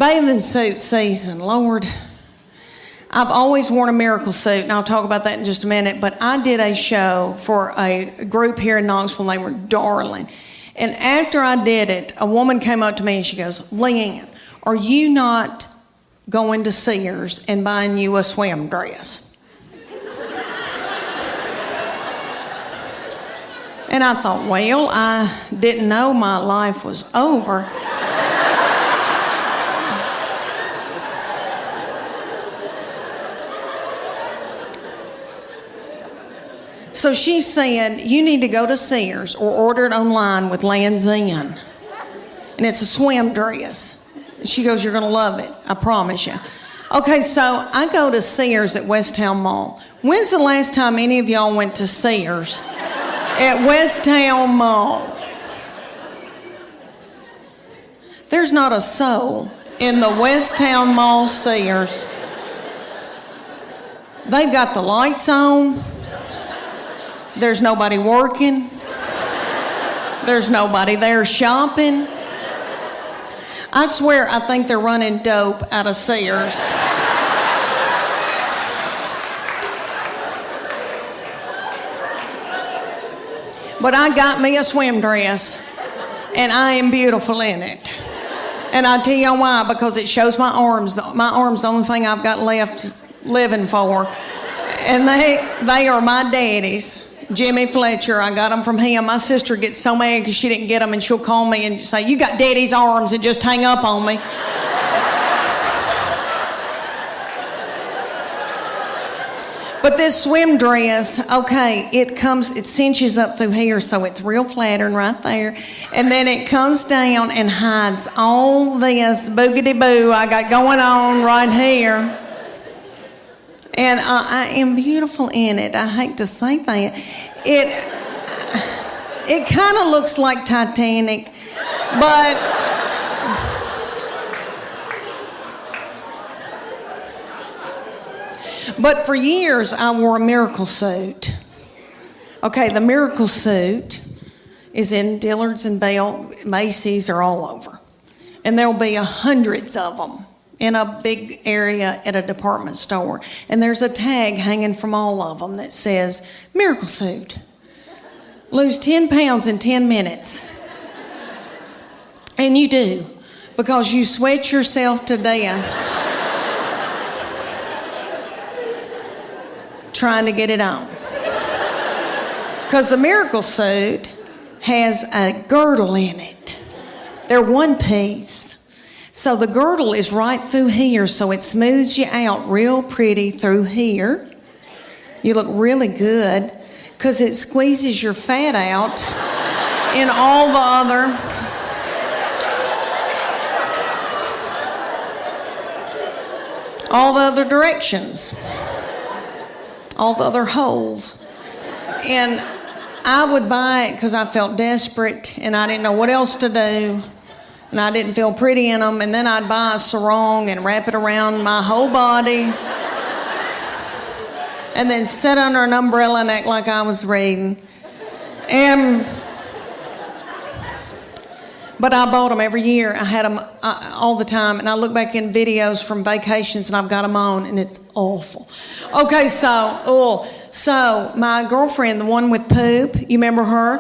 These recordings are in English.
Bathing suit season, Lord. I've always worn a miracle suit, and I'll talk about that in just a minute, but I did a show for a group here in Knoxville. They were darling. And after I did it, a woman came up to me and she goes, Leanne, are you not going to Sears and buying you a swim dress? And I thought, well, I didn't know my life was over. So she said, you need to go to Sears or order it online with Land's End. And it's a swim dress. She goes, you're going to love it, I promise you. Okay, so I go to Sears at Westtown Mall. When's the last time any of y'all went to Sears at Westtown Mall? There's not a soul in the Westtown Mall Sears. They've got the lights on. There's nobody working. There's nobody there shopping. I swear I think they're running dope out of Sears. But I got me a swim dress, and I am beautiful in it. And I'll tell you why, because it shows my arms. My arms, the only thing I've got left living for. And they are my daddy's. Jimmy Fletcher, I got them from him. My sister gets so mad because she didn't get them, and she'll call me and say, you got daddy's arms, and just hang up on me. But this swim dress, okay, it cinches up through here, so it's real flattering right there. And then it comes down and hides all this boogity-boo I got going on right here. And I am beautiful in it. I hate to say that. It kind of looks like Titanic, but for years I wore a miracle suit. Okay, the miracle suit is in Dillard's and Bell, Macy's, are all over. And there'll be hundreds of them in a big area at a department store. And there's a tag hanging from all of them that says, miracle suit. Lose 10 pounds in 10 minutes. And you do, because you sweat yourself to death trying to get it on. Because the miracle suit has a girdle in it. They're one piece. So the girdle is right through here, so it smooths you out real pretty through here. You look really good because it squeezes your fat out in all the other directions, all the other holes. And I would buy it because I felt desperate and I didn't know what else to do. And I didn't feel pretty in them, and then I'd buy a sarong and wrap it around my whole body, and then sit under an umbrella and act like I was reading. But I bought them every year. I had them all the time, and I look back in videos from vacations, and I've got them on, and it's awful. Okay, so my girlfriend, the one with poop, you remember her?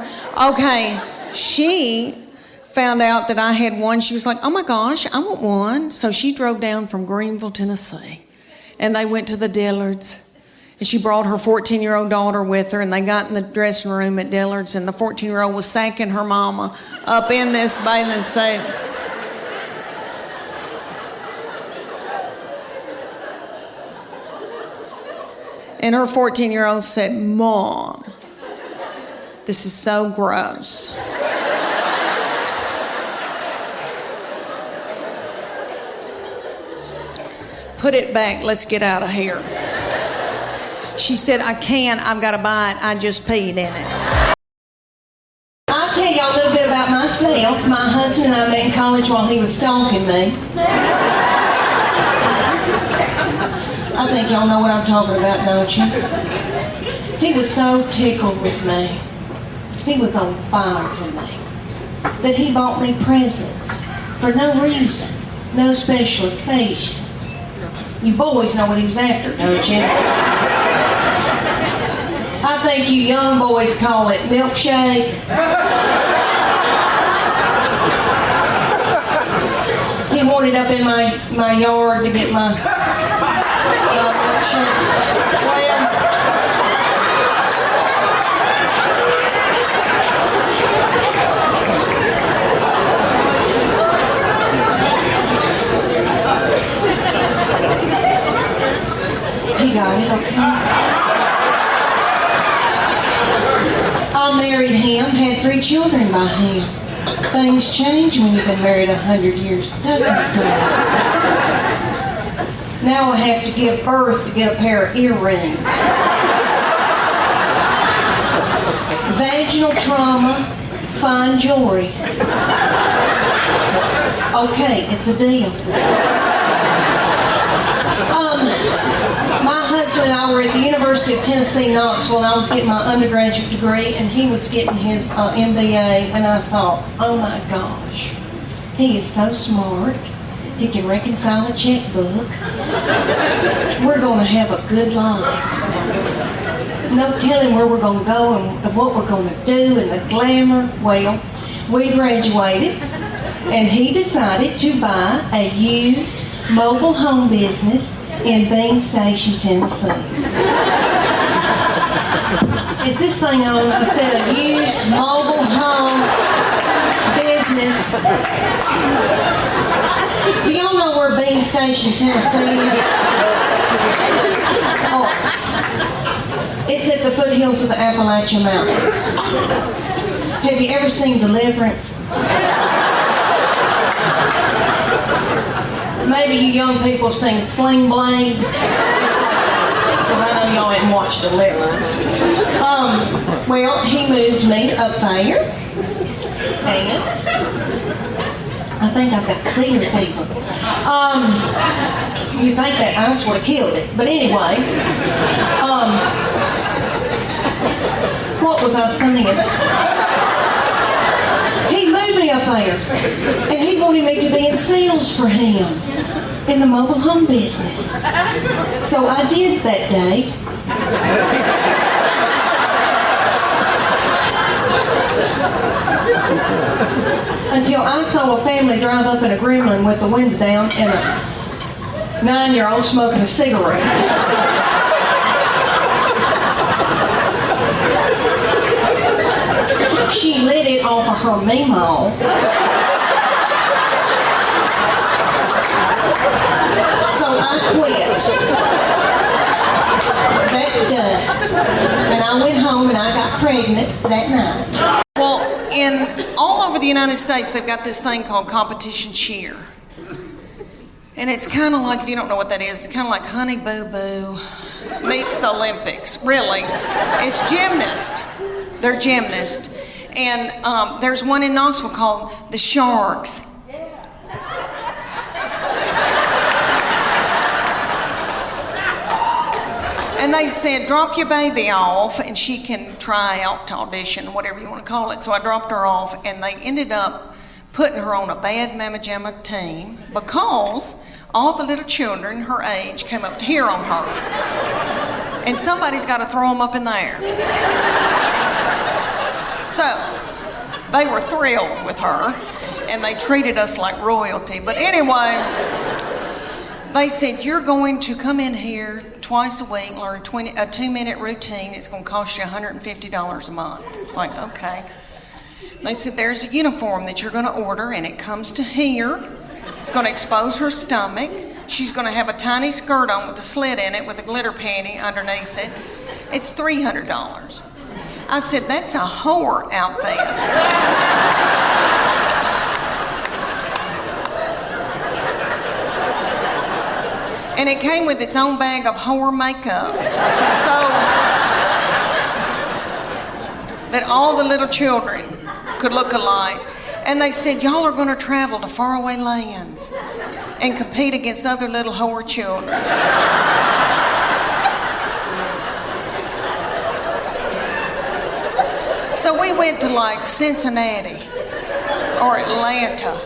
Okay, she found out that I had one. She was like, oh my gosh, I want one. So she drove down from Greenville, Tennessee, and they went to the Dillards. And she brought her 14-year-old daughter with her, and they got in the dressing room at Dillard's, and the 14-year-old was sacking her mama up in this bathing suit. And her 14-year-old said, Mom, this is so gross. Put it back, let's get out of here. She said, I can't, I've got to buy it, I just peed in it. I'll tell y'all a little bit about myself. My husband and I met in college while he was stalking me. I think y'all know what I'm talking about, don't you? He was so tickled with me. He was on fire for me. That he bought me presents for no reason. no special occasion. You boys know what he was after, don't you? I think you young boys call it milkshake. He wanted up in my yard to get my milkshake. He got it, okay. I married him, had 3 children by him. Things change when you've been married 100 years, doesn't it, girl? Now I have to give birth to get a pair of earrings. Vaginal trauma, fine jewelry. Okay, it's a deal. My husband and I were at the University of Tennessee, Knoxville, and I was getting my undergraduate degree, and he was getting his MBA, and I thought, oh my gosh, he is so smart. He can reconcile a checkbook. We're going to have a good life. No telling where we're going to go and what we're going to do and the glamour. Well, we graduated, and he decided to buy a used mobile home business in Bean Station, Tennessee. Is this thing on? I said a used mobile home business. Do y'all know where Bean Station, Tennessee is? Oh, it's at the foothills of the Appalachian Mountains. Have you ever seen Deliverance? Maybe you young people have seen Sling Blade. Because I know y'all haven't watched Deliverance. Well, he moved me up there. And I think I've got cedar fever. You think that ice would have killed it. But anyway, what was I saying? He moved me up there, and he wanted me to be in sales for him in the mobile home business. So I did that day. Until I saw a family drive up in a Gremlin with the window down and a 9-year-old smoking a cigarette. She lit it off of her Meemaw. So I quit that day. And I went home and I got pregnant that night. Well, all over the United States, they've got this thing called competition cheer. And it's kind of like, if you don't know what that is, it's kind of like Honey Boo Boo meets the Olympics. Really. It's gymnast. They're gymnasts. And there's one in Knoxville called the Sharks. And they said, drop your baby off and she can try out to audition, whatever you want to call it. So I dropped her off, and they ended up putting her on a bad Mama Jamma team because all the little children her age came up to hear on her. And somebody's got to throw them up in the air. So they were thrilled with her, and they treated us like royalty. But anyway, they said, you're going to come in here twice a week, learn a 2-minute routine. It's going to cost you $150 a month. It's like, okay. They said, there's a uniform that you're going to order, and it comes to here. It's going to expose her stomach. She's going to have a tiny skirt on with a slit in it with a glitter panty underneath it. It's $300. I said, that's a whore outfit. And it came with its own bag of whore makeup. So that all the little children could look alike. And they said, y'all are going to travel to faraway lands and compete against other little whore children. So we went to like Cincinnati or Atlanta.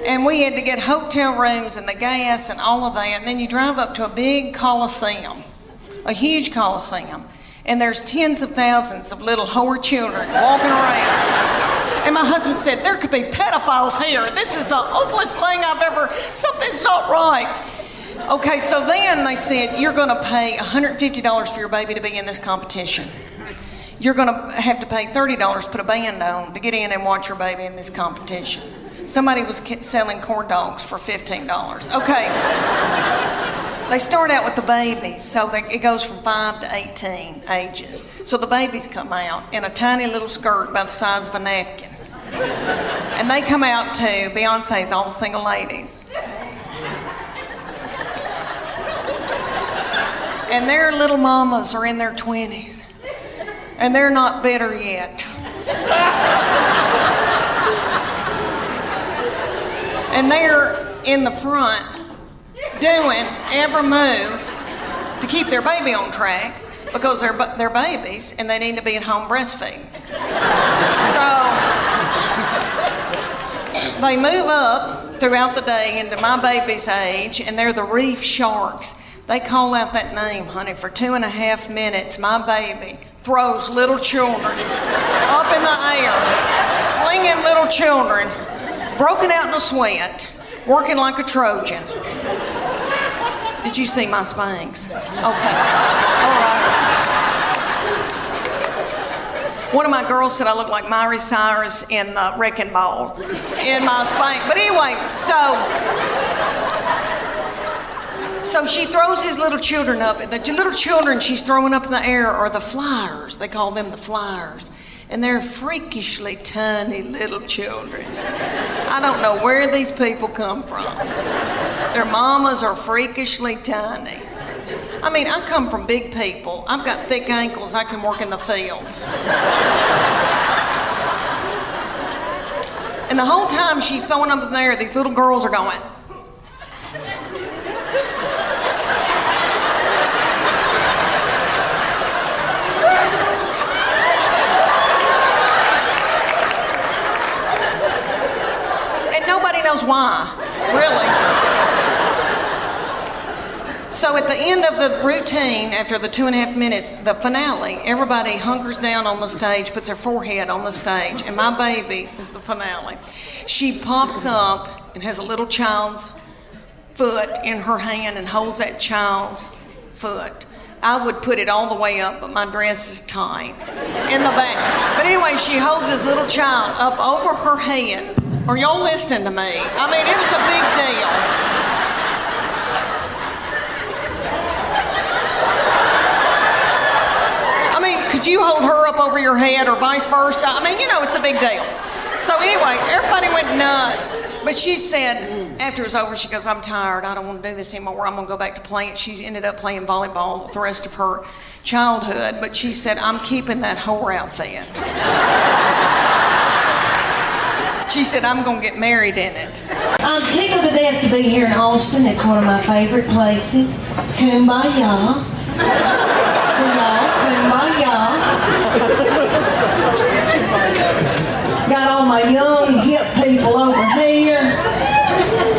And we had to get hotel rooms and the gas and all of that. And then you drive up to a big coliseum, a huge coliseum. And there's tens of thousands of little whore children walking around. And my husband said, there could be pedophiles here. This is the awfulest thing I've ever, something's not right. Okay, so then they said, you're gonna pay $150 for your baby to be in this competition. You're gonna have to pay $30 to put a band on to get in and watch your baby in this competition. Somebody was selling corn dogs for $15. Okay. They start out with the babies, so it goes from 5 to 18 ages. So the babies come out in a tiny little skirt about the size of a napkin. And they come out to Beyonce's All the Single Ladies. And their little mamas are in their 20s. And they're not bitter yet. And they're in the front doing every move to keep their baby on track because they're babies and they need to be at home breastfeeding. So they move up throughout the day into my baby's age, and they're the reef sharks. They call out that name, honey, for 2.5 minutes. My baby throws little children up in the air, flinging little children, broken out in a sweat, working like a Trojan. Did you see my Spanx? Okay. All right. One of my girls said I look like Miley Cyrus in the Wrecking Ball in my Spanx. But anyway, so she throws his little children up. The little children she's throwing up in the air are the flyers. They call them the flyers. And they're freakishly tiny little children. I don't know where these people come from. Their mamas are freakishly tiny. I mean, I come from big people. I've got thick ankles. I can work in the fields. And the whole time she's throwing them in there, these little girls are going. Nobody knows why, really. So at the end of the routine, after the 2.5 minutes, the finale, everybody hunkers down on the stage, puts their forehead on the stage, and my baby is the finale. She pops up and has a little child's foot in her hand and holds that child's foot. I would put it all the way up, but my dress is tight in the back. But anyway, she holds this little child up over her head. Are y'all listening to me? I mean, it was a big deal. I mean, could you hold her up over your head or vice versa? I mean, you know, it's a big deal. So anyway, everybody went nuts. But she said, after it was over, she goes, I'm tired. I don't want to do this anymore. I'm going to go back to playing. She ended up playing volleyball the rest of her childhood. But she said, I'm keeping that whore outfit. She said, I'm going to get married in it. I'm tickled to death to be here in Austin. It's one of my favorite places. Kumbaya. Kumbaya. Got all my young, hip people over here.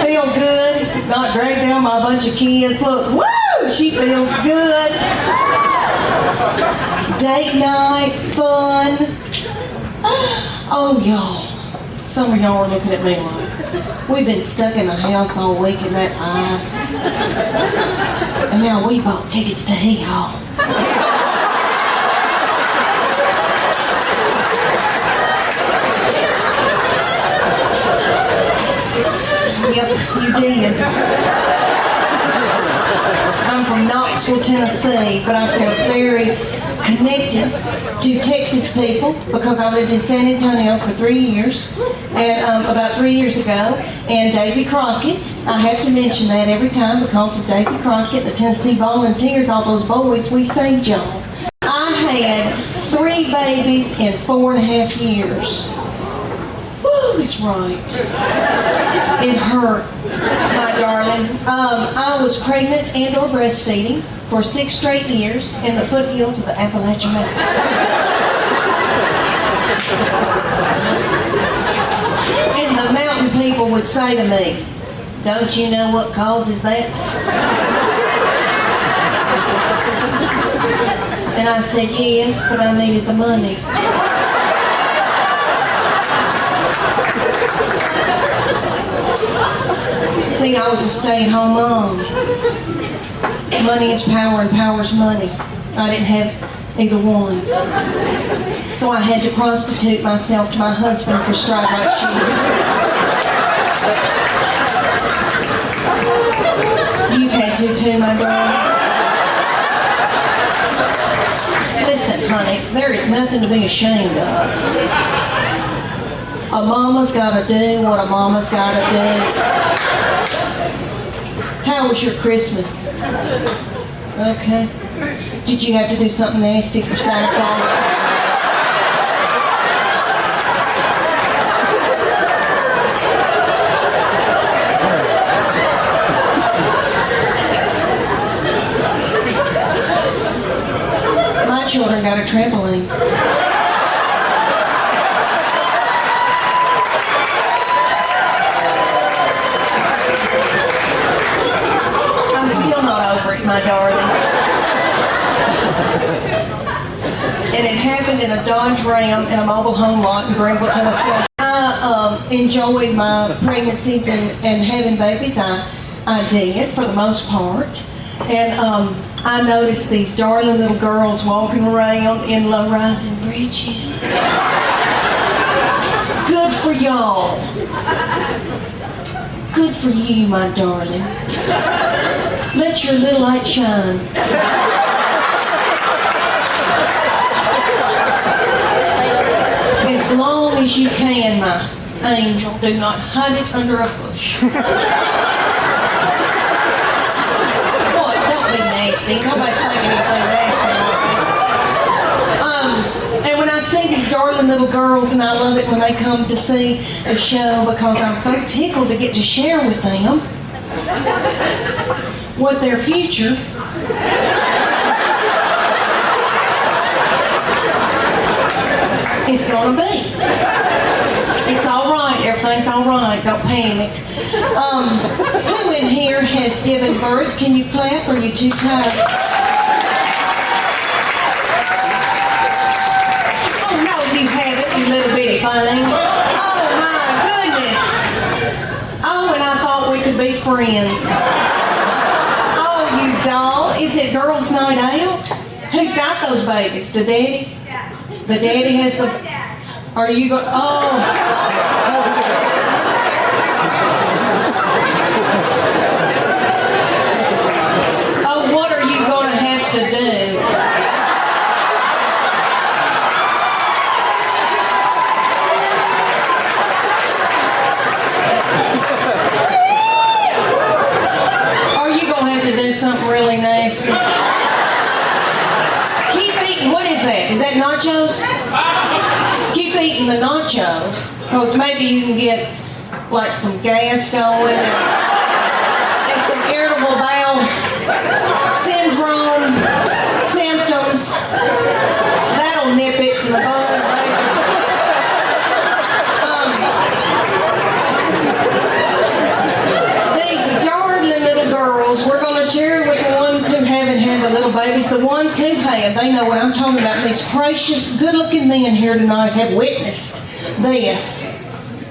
Feel good. Not dragged down by a bunch of kids. Look, woo! She feels good. Date night, fun. Oh, y'all. Some of y'all are looking at me like, we've been stuck in the house all week in that ice. And now we bought tickets to Hee Haw. Yep, you did. I'm from Knoxville, Tennessee, but I feel very connected to Texas people because I lived in San Antonio for 3 years, and about 3 years ago, and Davy Crockett, I have to mention that every time because of Davy Crockett, the Tennessee Volunteers, all those boys, we saved y'all. I had 3 babies in 4.5 years. Woo, it's right. It hurt, my darling. I was pregnant and or breastfeeding for 6 straight years in the foothills of the Appalachian Mountains. In the mountain often people would say to me, "Don't you know what causes that?" And I said, "Yes, but I needed the money." See, I was a stay-at-home mom. Money is power and power is money. I didn't have either one. So I had to prostitute myself to my husband for straight right shoes. You've had to too, my darling. Listen, honey, there is nothing to be ashamed of. A mama's got to do what a mama's got to do. How was your Christmas? Okay. Did you have to do something nasty for Santa Claus? My children got a trampoline. I'm still not over it, my darling. And it happened in a Dodge Ram in a mobile home lot in Greenville, Tennessee. I enjoyed my pregnancies and having babies. I did, for the most part. And I noticed these darling little girls walking around in low-rising breeches. Good for y'all. Good for you, my darling. Let your little light shine. As long as you can, my angel, do not hide it under a bush. Boy, don't be nasty. Nobody's thinking anything nasty like that. And when I see these darling little girls, and I love it when they come to see the show because I'm so tickled to get to share with them what their future is going to be. It's all right. Everything's all right. Don't panic. Who in here has given birth? Can you clap, or are you too tired? Oh, no, you haven't, you little bitty thing. Oh, my goodness. Oh, and I thought we could be friends. Oh, you doll. Is it girls' night out? Who's got those babies? The daddy? The daddy has the... Are you going... Oh. Oh, what are you going to have to do? Are you going to have to do something really nasty? Keep eating... What is that? Is that nachos? Keep eating the nachos, because maybe you can get like some gas going and some irritable bowel syndrome symptoms. That'll nip it in the bud, baby. These darling little girls, we're going to share with the ones who haven't had the little babies. The ones who have, they know what I'm talking about. These precious, good-looking men here tonight have witnessed this.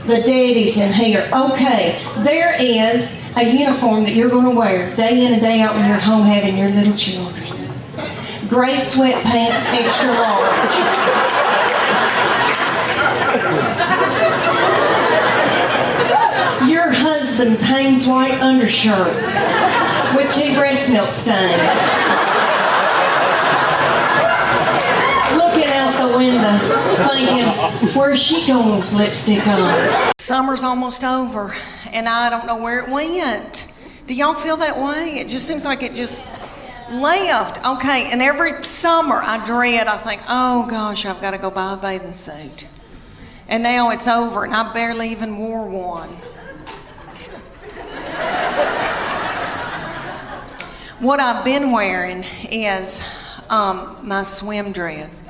The daddies in here. Okay, there is a uniform that you're going to wear day in and day out when you're at home having your little children. Gray sweatpants, extra large. Your husband's Hanes white undershirt with 2 breast milk stains. Looking out the window, thinking, where's she going with lipstick on? Summer's almost over, and I don't know where it went. Do y'all feel that way? It just seems like it just left. Okay, and every summer I think, oh gosh, I've got to go buy a bathing suit. And now it's over, and I barely even wore one. What I've been wearing is my swim dress.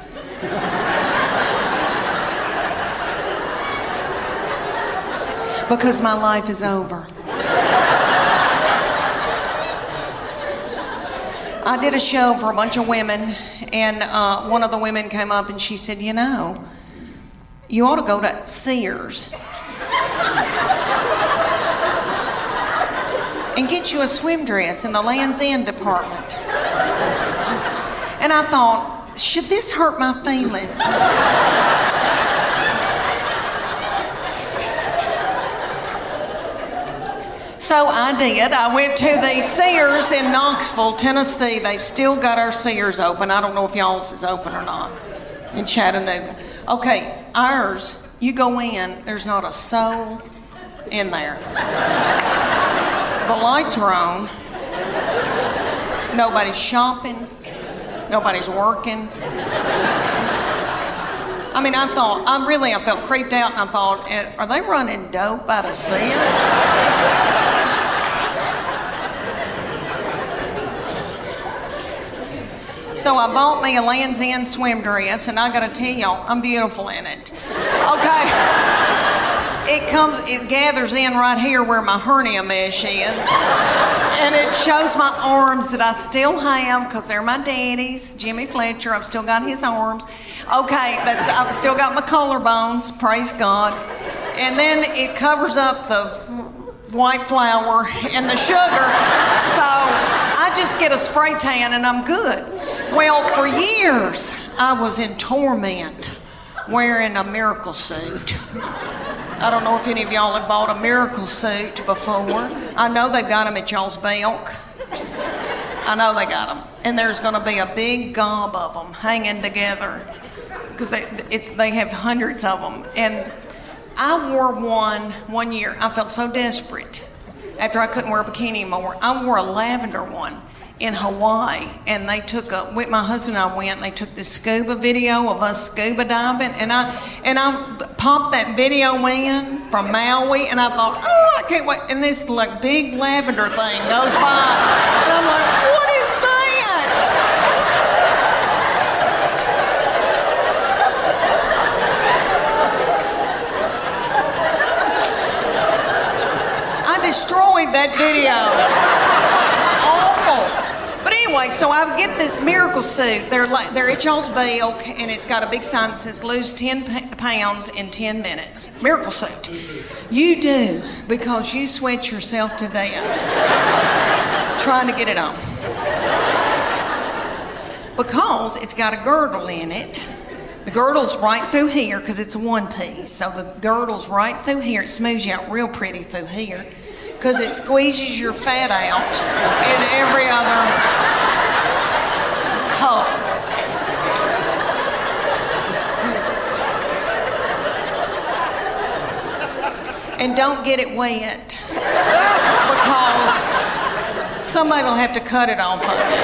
because my life is over. I did a show for a bunch of women, and one of the women came up and she said, you know, you ought to go to Sears and get you a swim dress in the Land's End department. And I thought, should this hurt my feelings? So I did. I went to the Sears in Knoxville, Tennessee. They've still got our Sears open. I don't know if y'all's is open or not in Chattanooga. Okay, ours, you go in, there's not a soul in there. The lights are on. Nobody's shopping. Nobody's working. I mean, I felt creeped out, and I thought, are they running dope out of Sears? So I bought me a Land's End swim dress, and I gotta tell y'all, I'm beautiful in it. Okay. It gathers in right here where my hernia mesh is. And it shows my arms that I still have, because they're my daddy's. Jimmy Fletcher, I've still got his arms. Okay, I've still got my collarbones, praise God. And then it covers up the white flour and the sugar. So I just get a spray tan and I'm good. Well, for years, I was in torment wearing a miracle suit. I don't know if any of y'all have bought a miracle suit before. I know they've got them at y'all's Belk. I know they got them. And there's going to be a big gob of them hanging together, because they have hundreds of them. And I wore one year. I felt so desperate after I couldn't wear a bikini anymore. I wore a lavender one in Hawaii, and my husband and I went, and they took this scuba video of us scuba diving, and I popped that video in from Maui, and I thought, oh, I can't wait, and this like big lavender thing goes by, and I'm like, what is that? I destroyed that video. It's awful. But anyway, so I get this miracle suit. They're at y'all's Belk, and it's got a big sign that says lose 10 pounds in 10 minutes. Miracle suit. You do, because you sweat yourself to death trying to get it on. Because it's got a girdle in it. The girdle's right through here, because it's a one piece. So the girdle's right through here. It smooths you out real pretty through here, because it squeezes your fat out in every other hole. And don't get it wet, because somebody will have to cut it off of you.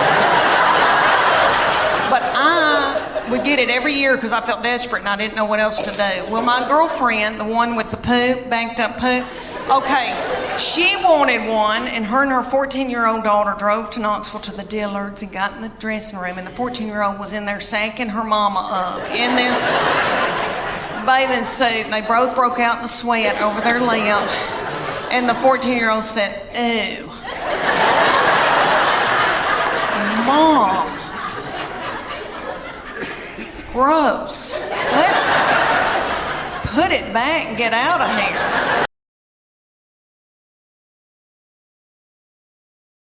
But I would get it every year because I felt desperate and I didn't know what else to do. Well, my girlfriend, the one with the poop, banked up poop, okay, she wanted one, and her 14-year-old daughter drove to Knoxville to the Dillards and got in the dressing room, and the 14-year-old was in there sacking her mama up in this bathing suit, and they both broke out in the sweat over their lip, and the 14-year-old said, ew. Mom. Gross. Let's put it back and get out of here.